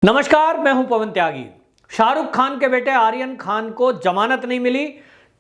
नमस्कार, मैं हूं पवन त्यागी। शाहरुख खान के बेटे आर्यन खान को जमानत नहीं मिली।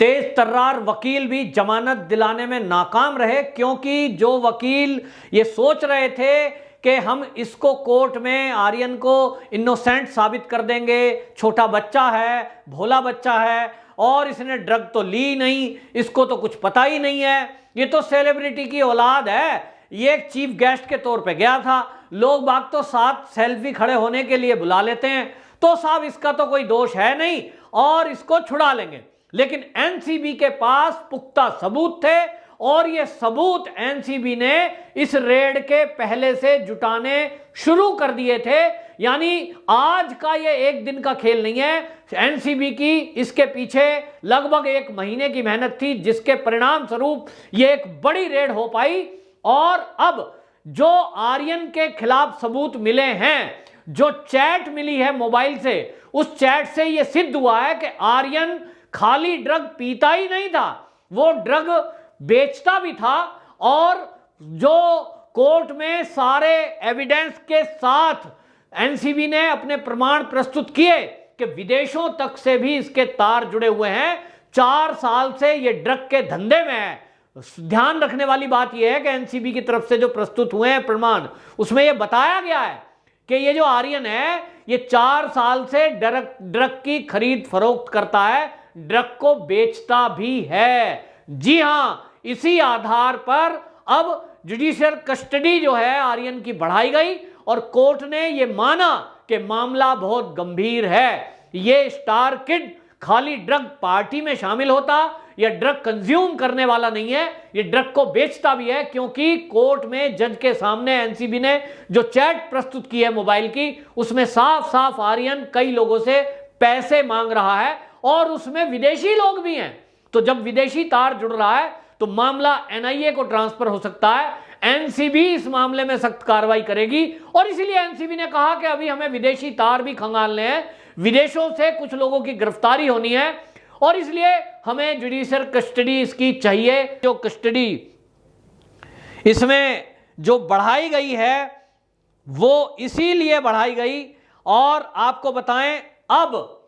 तेज तर्रार वकील भी जमानत दिलाने में नाकाम रहे, क्योंकि जो वकील ये सोच रहे थे कि हम इसको कोर्ट में आर्यन को इनोसेंट साबित कर देंगे, छोटा बच्चा है, भोला बच्चा है और इसने ड्रग तो ली नहीं, इसको तो कुछ पता ही नहीं है, ये तो सेलिब्रिटी की औलाद है, ये एक चीफ गेस्ट के तौर पे गया था, लोग बाग तो साथ सेल्फी खड़े होने के लिए बुला लेते हैं, तो साहब इसका तो कोई दोष है नहीं और इसको छुड़ा लेंगे। लेकिन एनसीबी के पास पुख्ता सबूत थे और ये सबूत एनसीबी ने इस रेड के पहले से जुटाने शुरू कर दिए थे। यानी आज का ये एक दिन का खेल नहीं है, एनसीबी की इसके पीछे लगभग एक महीने की मेहनत थी, जिसके परिणाम स्वरूप ये एक बड़ी रेड हो पाई। और अब जो आर्यन के खिलाफ सबूत मिले हैं, जो चैट मिली है मोबाइल से, उस चैट से यह सिद्ध हुआ है कि आर्यन खाली ड्रग पीता ही नहीं था, वो ड्रग बेचता भी था। और जो कोर्ट में सारे एविडेंस के साथ एनसीबी ने अपने प्रमाण प्रस्तुत किए कि विदेशों तक से भी इसके तार जुड़े हुए हैं, 4 साल से ये ड्रग के धंधे में है। ध्यान रखने वाली बात यह है कि एनसीबी की तरफ से जो प्रस्तुत हुए हैं प्रमाण, उसमें यह बताया गया है कि ये जो आर्यन है ये 4 साल से ड्रग की खरीद फरोख्त करता है, ड्रग को बेचता भी है। जी हां, इसी आधार पर अब जुडिशियल कस्टडी जो है आर्यन की बढ़ाई गई और कोर्ट ने यह माना कि मामला बहुत गंभीर है। ये स्टार किड खाली ड्रग पार्टी में शामिल होता या ड्रग कंज्यूम करने वाला नहीं है, ये ड्रग को बेचता भी है, क्योंकि कोर्ट में जज के सामने एनसीबी ने जो चैट प्रस्तुत की है मोबाइल की, उसमें साफ साफ आर्यन कई लोगों से पैसे मांग रहा है और उसमें विदेशी लोग भी हैं। तो जब विदेशी तार जुड़ रहा है तो मामला एनआईए को ट्रांसफर हो सकता है। एनसीबी इस मामले में सख्त कार्रवाई करेगी और इसीलिए एनसीबी ने कहा कि अभी हमें विदेशी तार भी खंगालने हैं, विदेशों से कुछ लोगों की गिरफ्तारी होनी है और इसलिए हमें जुडिशियल कस्टडी इसकी चाहिए। जो कस्टडी इसमें जो बढ़ाई गई है वो इसीलिए बढ़ाई गई। और आपको बताएं, अब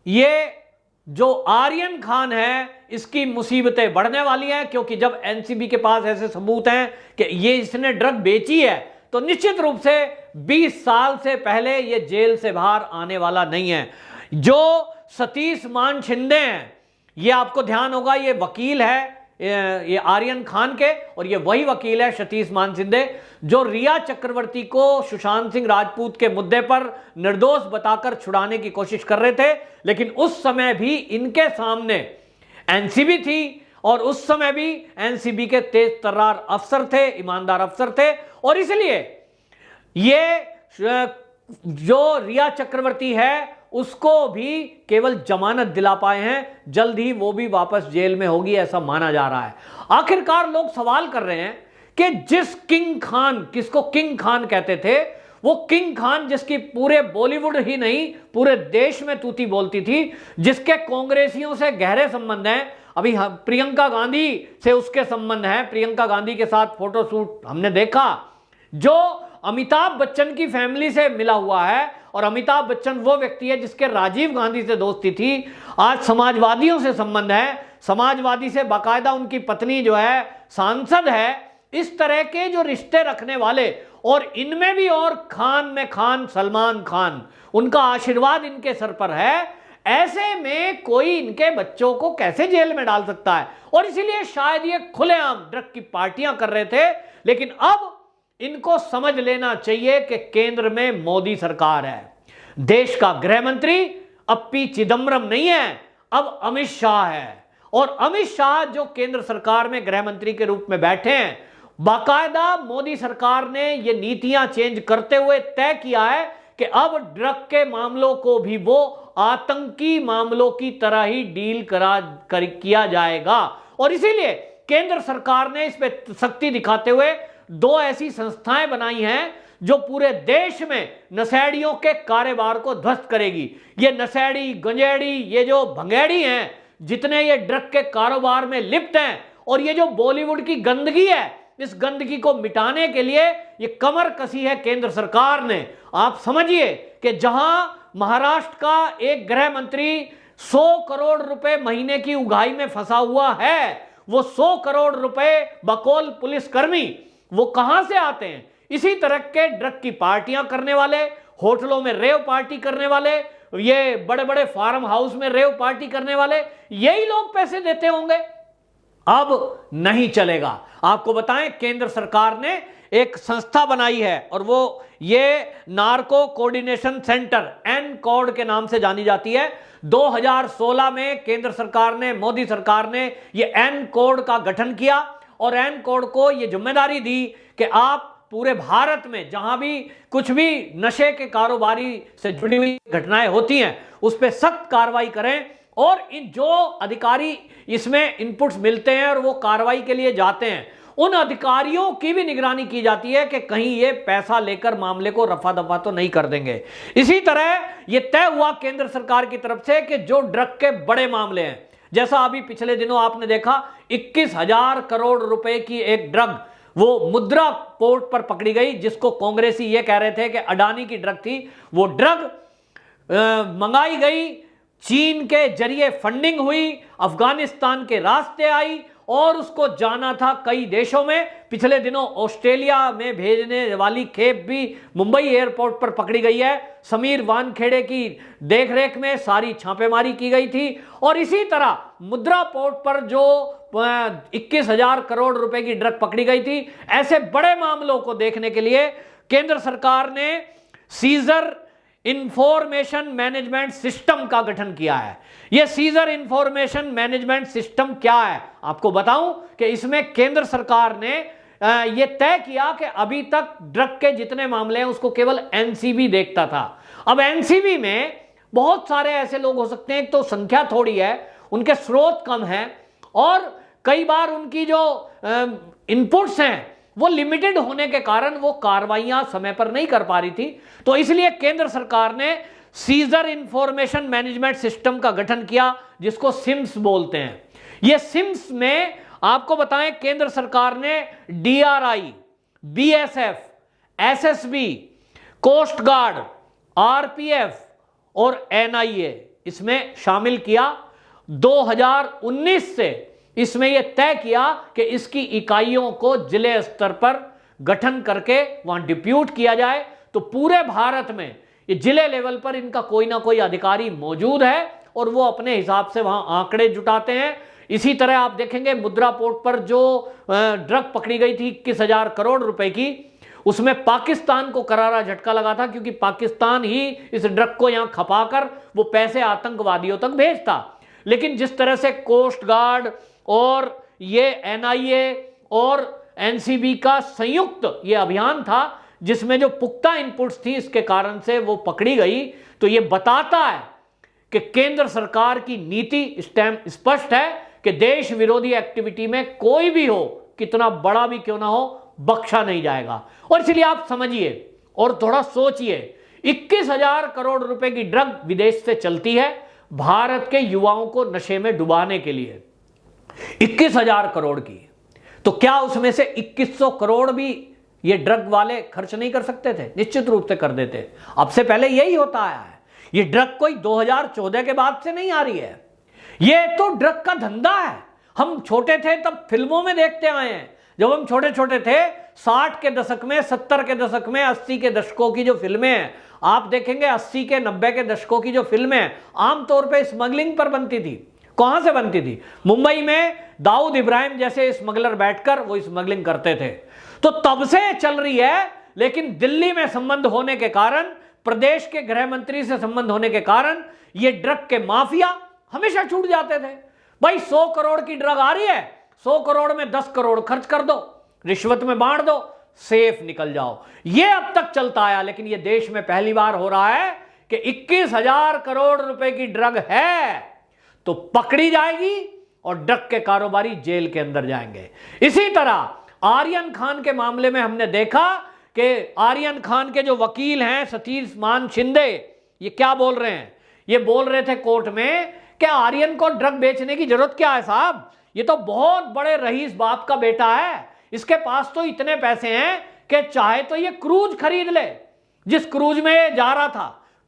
ये जो आर्यन खान है इसकी मुसीबतें बढ़ने वाली हैं, क्योंकि जब एनसीबी के पास ऐसे सबूत हैं कि ये इसने ड्रग बेची है, तो निश्चित रूप से 20 साल से पहले ये जेल से बाहर आने वाला नहीं है। जो सतीश मान शिंदे हैं, ये आपको ध्यान होगा, ये वकील है ये आर्यन खान के, और ये वही वकील है सतीश मान शिंदे जो रिया चक्रवर्ती को सुशांत सिंह राजपूत के मुद्दे पर निर्दोष बताकर छुड़ाने की कोशिश कर रहे थे। लेकिन उस समय भी इनके सामने एनसीबी थी और उस समय भी एनसीबी के तेज तर्रार अफसर थे, ईमानदार अफसर थे, और इसलिए ये जो रिया चक्रवर्ती है उसको भी केवल जमानत दिला पाए हैं, जल्द ही वो भी वापस जेल में होगी ऐसा माना जा रहा है। आखिरकार लोग सवाल कर रहे हैं कि जिस किंग खान, किसको किंग खान कहते थे, वो किंग खान जिसकी पूरे बॉलीवुड ही नहीं पूरे देश में तूती बोलती थी, जिसके कांग्रेसियों से गहरे संबंध हैं, अभी प्रियंका गांधी से उसके संबंध हैं, प्रियंका गांधी के साथ फोटोशूट हमने देखा, जो अमिताभ बच्चन की फैमिली से मिला हुआ है, और अमिताभ बच्चन वो व्यक्ति है जिसके राजीव गांधी से दोस्ती थी, आज समाजवादियों से संबंध है, समाजवादी से बाकायदा उनकी पत्नी जो है सांसद है। इस तरह के जो रिश्ते रखने वाले, और इनमें भी और खान में खान सलमान खान, उनका आशीर्वाद इनके सर पर है, ऐसे में कोई इनके बच्चों को कैसे जेल में डाल सकता है। और इसीलिए शायद ये खुलेआम ड्रग की पार्टियां कर रहे थे। लेकिन अब इनको समझ लेना चाहिए कि केंद्र में मोदी सरकार है, देश का गृह मंत्री अब पी चिदम्बरम नहीं है, अब अमित शाह है। और अमित शाह जो केंद्र सरकार में गृह मंत्री के रूप में बैठे हैं, बाकायदा मोदी सरकार ने ये नीतियां चेंज करते हुए तय किया है कि अब ड्रग के मामलों को भी वो आतंकी मामलों की तरह ही डील किया जाएगा। और इसीलिए केंद्र सरकार ने इस पे सख्ती दिखाते हुए 2 ऐसी संस्थाएं बनाई हैं जो पूरे देश में नशेड़ियों के कारोबार को ध्वस्त करेगी। ये नशेड़ी, गंजेड़ी, ये जो भंगेड़ी हैं, जितने ये ड्रग के कारोबार में लिप्त हैं, और ये जो बॉलीवुड की गंदगी है, इस गंदगी को मिटाने के लिए ये कमर कसी है केंद्र सरकार ने। आप समझिए कि जहां महाराष्ट्र का एक गृह मंत्री 100 करोड़ रुपए महीने की उगाही में फंसा हुआ है, वो 100 करोड़ रुपए बकौल पुलिसकर्मी वो कहां से आते हैं? इसी तरह के ड्रग की पार्टियां करने वाले, होटलों में रेव पार्टी करने वाले, ये बड़े बड़े फार्म हाउस में रेव पार्टी करने वाले, यही लोग पैसे देते होंगे। अब नहीं चलेगा। आपको बताएं, केंद्र सरकार ने एक संस्था बनाई है और वो ये नार्को कोऑर्डिनेशन सेंटर एनकॉर्ड के नाम से जानी जाती है। 2016 में केंद्र सरकार ने, मोदी सरकार ने ये एनकॉर्ड का गठन किया और एनकॉर्ड को ये जिम्मेदारी दी कि आप पूरे भारत में जहां भी कुछ भी नशे के कारोबारी से जुड़ी हुई घटनाएं होती हैं उस पर सख्त कार्रवाई करें और इन जो अधिकारी इसमें इनपुट्स मिलते हैं और वो कार्रवाई के लिए जाते हैं, उन अधिकारियों की भी निगरानी की जाती है कि कहीं ये पैसा लेकर मामले को रफा दफा तो नहीं कर देंगे। इसी तरह ये तय हुआ केंद्र सरकार की तरफ से कि जो ड्रग के बड़े मामले हैं, जैसा अभी पिछले दिनों आपने देखा 21,000 करोड़ रुपए की एक ड्रग वो मुद्रा पोर्ट पर पकड़ी गई, जिसको कांग्रेसी ये कह रहे थे कि अडानी की ड्रग थी। वो ड्रग मंगाई गई, चीन के जरिए फंडिंग हुई, अफगानिस्तान के रास्ते आई और उसको जाना था कई देशों में। पिछले दिनों ऑस्ट्रेलिया में भेजने वाली खेप भी मुंबई एयरपोर्ट पर पकड़ी गई है। समीर वानखेड़े की देखरेख में सारी छापेमारी की गई थी और इसी तरह मुद्रा पोर्ट पर जो 21,000 करोड़ रुपए की ड्रग पकड़ी गई थी। ऐसे बड़े मामलों को देखने के लिए केंद्र सरकार ने सीजर इंफॉर्मेशन मैनेजमेंट सिस्टम का गठन किया है। यह सीजर इंफॉर्मेशन मैनेजमेंट सिस्टम क्या है आपको बताऊं कि इसमें केंद्र सरकार ने यह तय किया कि अभी तक ड्रग के जितने मामले हैं उसको केवल एनसीबी देखता था। अब एनसीबी में बहुत सारे ऐसे लोग हो सकते हैं, तो संख्या थोड़ी है, उनके स्रोत कम हैं और कई बार उनकी जो इनपुट्स हैं वो लिमिटेड होने के कारण वो कार्रवाइयां समय पर नहीं कर पा रही थी। तो इसलिए केंद्र सरकार ने सीजर इंफॉर्मेशन मैनेजमेंट सिस्टम का गठन किया, जिसको सिम्स बोलते हैं। ये सिम्स में आपको बताएं, केंद्र सरकार ने DRI, BSF, SSB, coast guard, RPF और एनआईए इसमें शामिल किया। 2019 से इसमें यह तय किया कि इसकी इकाइयों को जिले स्तर पर गठन करके वहां डिप्यूट किया जाए। तो पूरे भारत में ये जिले लेवल पर इनका कोई ना कोई अधिकारी मौजूद है और वो अपने हिसाब से वहां आंकड़े जुटाते हैं। इसी तरह आप देखेंगे मुद्रा पोर्ट पर जो ड्रग पकड़ी गई थी 21,000 करोड़ रुपए की, उसमें पाकिस्तान को करारा झटका लगा था, क्योंकि पाकिस्तान ही इस ड्रग को यहां खपाकर वो पैसे आतंकवादियों तक भेजता। लेकिन जिस तरह से कोस्ट गार्ड और ये एनआईए और एनसीबी का संयुक्त ये अभियान था, जिसमें जो पुख्ता इनपुट्स थी, इसके कारण से वो पकड़ी गई। तो ये बताता है कि केंद्र सरकार की नीति स्पष्ट है कि देश विरोधी एक्टिविटी में कोई भी हो, कितना बड़ा भी क्यों ना हो, बख्शा नहीं जाएगा। और इसलिए आप समझिए और थोड़ा सोचिए, 21,000 करोड़ रुपए की ड्रग विदेश से चलती है भारत के युवाओं को नशे में डुबाने के लिए, 21,000 करोड़ की। तो क्या उसमें से 2100 करोड़ भी ये ड्रग वाले खर्च नहीं कर सकते थे? निश्चित रूप से कर देते। अब से पहले यही होता आया है। ये ड्रग कोई 2014 के बाद से नहीं आ रही है, ये तो ड्रग का धंधा है। हम छोटे थे तब फिल्मों में देखते आए हैं। जब हम छोटे छोटे थे 60 के दशक में, 70 के दशक में, 80 के दशकों की जो फिल्में हैं आप देखेंगे, 80 के 90 के दशकों की जो फिल्में आमतौर पर स्मगलिंग पर बनती थी। कहां से बनती थी? मुंबई में दाऊद इब्राहिम जैसे स्मगलर बैठकर वो स्मगलिंग करते थे। तो तब से चल रही है, लेकिन दिल्ली में संबंध होने के कारण, प्रदेश के गृह मंत्री से संबंध होने के कारण ये ड्रग के माफिया हमेशा छूट जाते थे। भाई 100 करोड़ की ड्रग आ रही है, 100 करोड़ में 10 करोड़ खर्च कर दो, रिश्वत में बांट दो, सेफ निकल जाओ। ये अब तक चलता आया, लेकिन ये देश में पहली बार हो रहा है कि 21,000 करोड़ रुपए की ड्रग है तो पकड़ी जाएगी और ड्रग के कारोबारी जेल के अंदर जाएंगे। इसी तरह आर्यन खान के मामले में हमने देखा कि आर्यन खान के जो वकील हैं सतीश मान शिंदे, ये क्या बोल रहे हैं? ये बोल रहे थे कोर्ट में कि आर्यन को ड्रग बेचने की जरूरत क्या है साहब, ये तो बहुत बड़े रईस बाप का बेटा है, इसके पास तो इतने पैसे हैं कि चाहे तो ये क्रूज खरीद ले, जिस क्रूज में ये जा रहा था।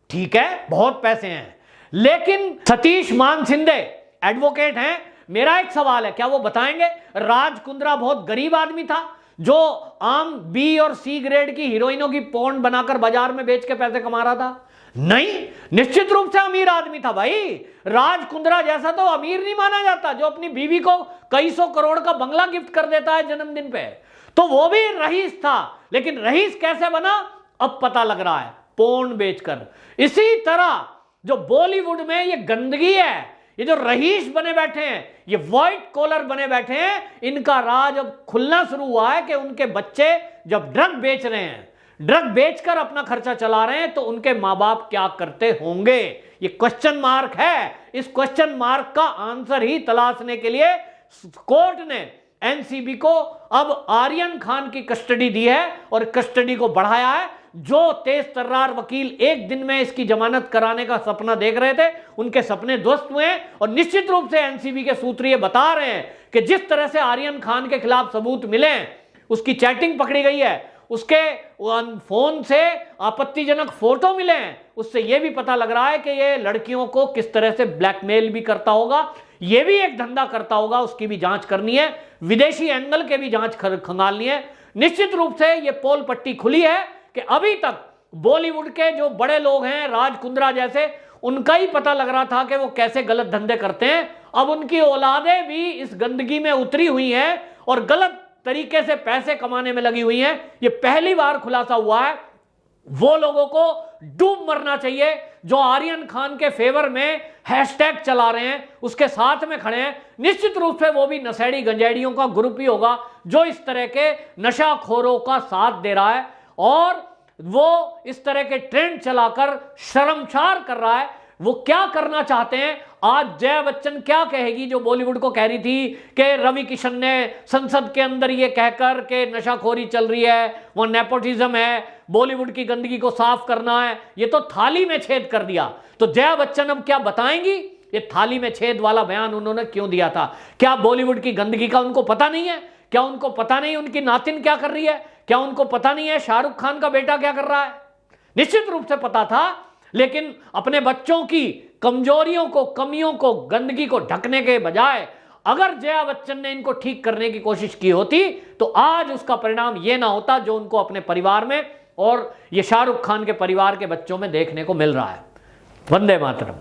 ठीक है, बहुत पैसे हैं, लेकिन सतीश मान शिंदे एडवोकेट हैं। मेरा एक सवाल है, क्या वो बताएंगे राज कुंद्रा बहुत गरीब आदमी था जो आम बी और सी ग्रेड की हीरोइनों की पोर्न बनाकर बाजार में बेच के पैसे कमा रहा था? नहीं, निश्चित रूप से अमीर आदमी था भाई। राज कुंद्रा जैसा तो अमीर नहीं माना जाता जो अपनी बीवी को कई सौ करोड़ का बंगला गिफ्ट कर देता है जन्मदिन पे। तो वो भी रईस था, लेकिन रईस कैसे बना अब पता लग रहा है, पोर्न बेचकर। इसी तरह जो बॉलीवुड में ये गंदगी है, ये जो रईस बने बैठे हैं, ये व्हाइट कॉलर बने बैठे हैं, इनका राज अब खुलना शुरू हुआ है कि उनके बच्चे जब ड्रग बेच रहे हैं, ड्रग बेचकर अपना खर्चा चला रहे हैं, तो उनके मां बाप क्या करते होंगे? ये क्वेश्चन मार्क है। इस क्वेश्चन मार्क का आंसर ही तलाशने के लिए कोर्ट ने एनसीबी को अब आर्यन खान की कस्टडी दी है और कस्टडी को बढ़ाया है। जो तेज तर्रार वकील एक दिन में इसकी जमानत कराने का सपना देख रहे थे, उनके सपने ध्वस्त हुए हैं। और निश्चित रूप से एनसीबी के सूत्र ये बता रहे हैं कि जिस तरह से आर्यन खान के खिलाफ सबूत मिले, उसकी चैटिंग पकड़ी गई है, उसके फोन से आपत्तिजनक फोटो मिले हैं, उससे यह भी पता लग रहा है कि यह लड़कियों को किस तरह से ब्लैकमेल भी करता होगा, यह भी एक धंधा करता होगा। उसकी भी जांच करनी है, विदेशी एंगल के भी जांच खंगालनी है। निश्चित रूप से यह पोल पट्टी खुली है कि अभी तक बॉलीवुड के जो बड़े लोग हैं, राज कुंद्रा जैसे, उनका ही पता लग रहा था कि वो कैसे गलत धंधे करते हैं। अब उनकी औलादें भी इस गंदगी में उतरी हुई हैं और गलत तरीके से पैसे कमाने में लगी हुई हैं। ये पहली बार खुलासा हुआ है। वो लोगों को डूब मरना चाहिए जो आर्यन खान के फेवर में हैशटैग चला रहे हैं, उसके साथ में खड़े हैं। निश्चित रूप से वो भी नशेड़ी गंजेड़ियों का ग्रुप ही होगा जो इस तरह के नशाखोरों का साथ दे रहा है और वो इस तरह के ट्रेंड चलाकर शर्मसार कर रहा है। वो क्या करना चाहते हैं? आज जया बच्चन क्या कहेगी जो बॉलीवुड को कह रही थी कि रवि किशन ने संसद के अंदर ये कहकर के नशाखोरी चल रही है, वो नेपोटिज्म है, बॉलीवुड की गंदगी को साफ करना है, ये तो थाली में छेद कर दिया। तो जया बच्चन अब क्या बताएंगी? ये थाली में छेद वाला बयान उन्होंने क्यों दिया था? क्या बॉलीवुड की गंदगी का उनको पता नहीं है? क्या उनको पता नहीं उनकी नातिन क्या कर रही है? क्या उनको पता नहीं है शाहरुख खान का बेटा क्या कर रहा है? निश्चित रूप से पता था, लेकिन अपने बच्चों की कमजोरियों को, कमियों को, गंदगी को ढकने के बजाय अगर जया बच्चन ने इनको ठीक करने की कोशिश की होती तो आज उसका परिणाम यह ना होता जो उनको अपने परिवार में और ये शाहरुख खान के परिवार के बच्चों में देखने को मिल रहा है। वंदे मातरम।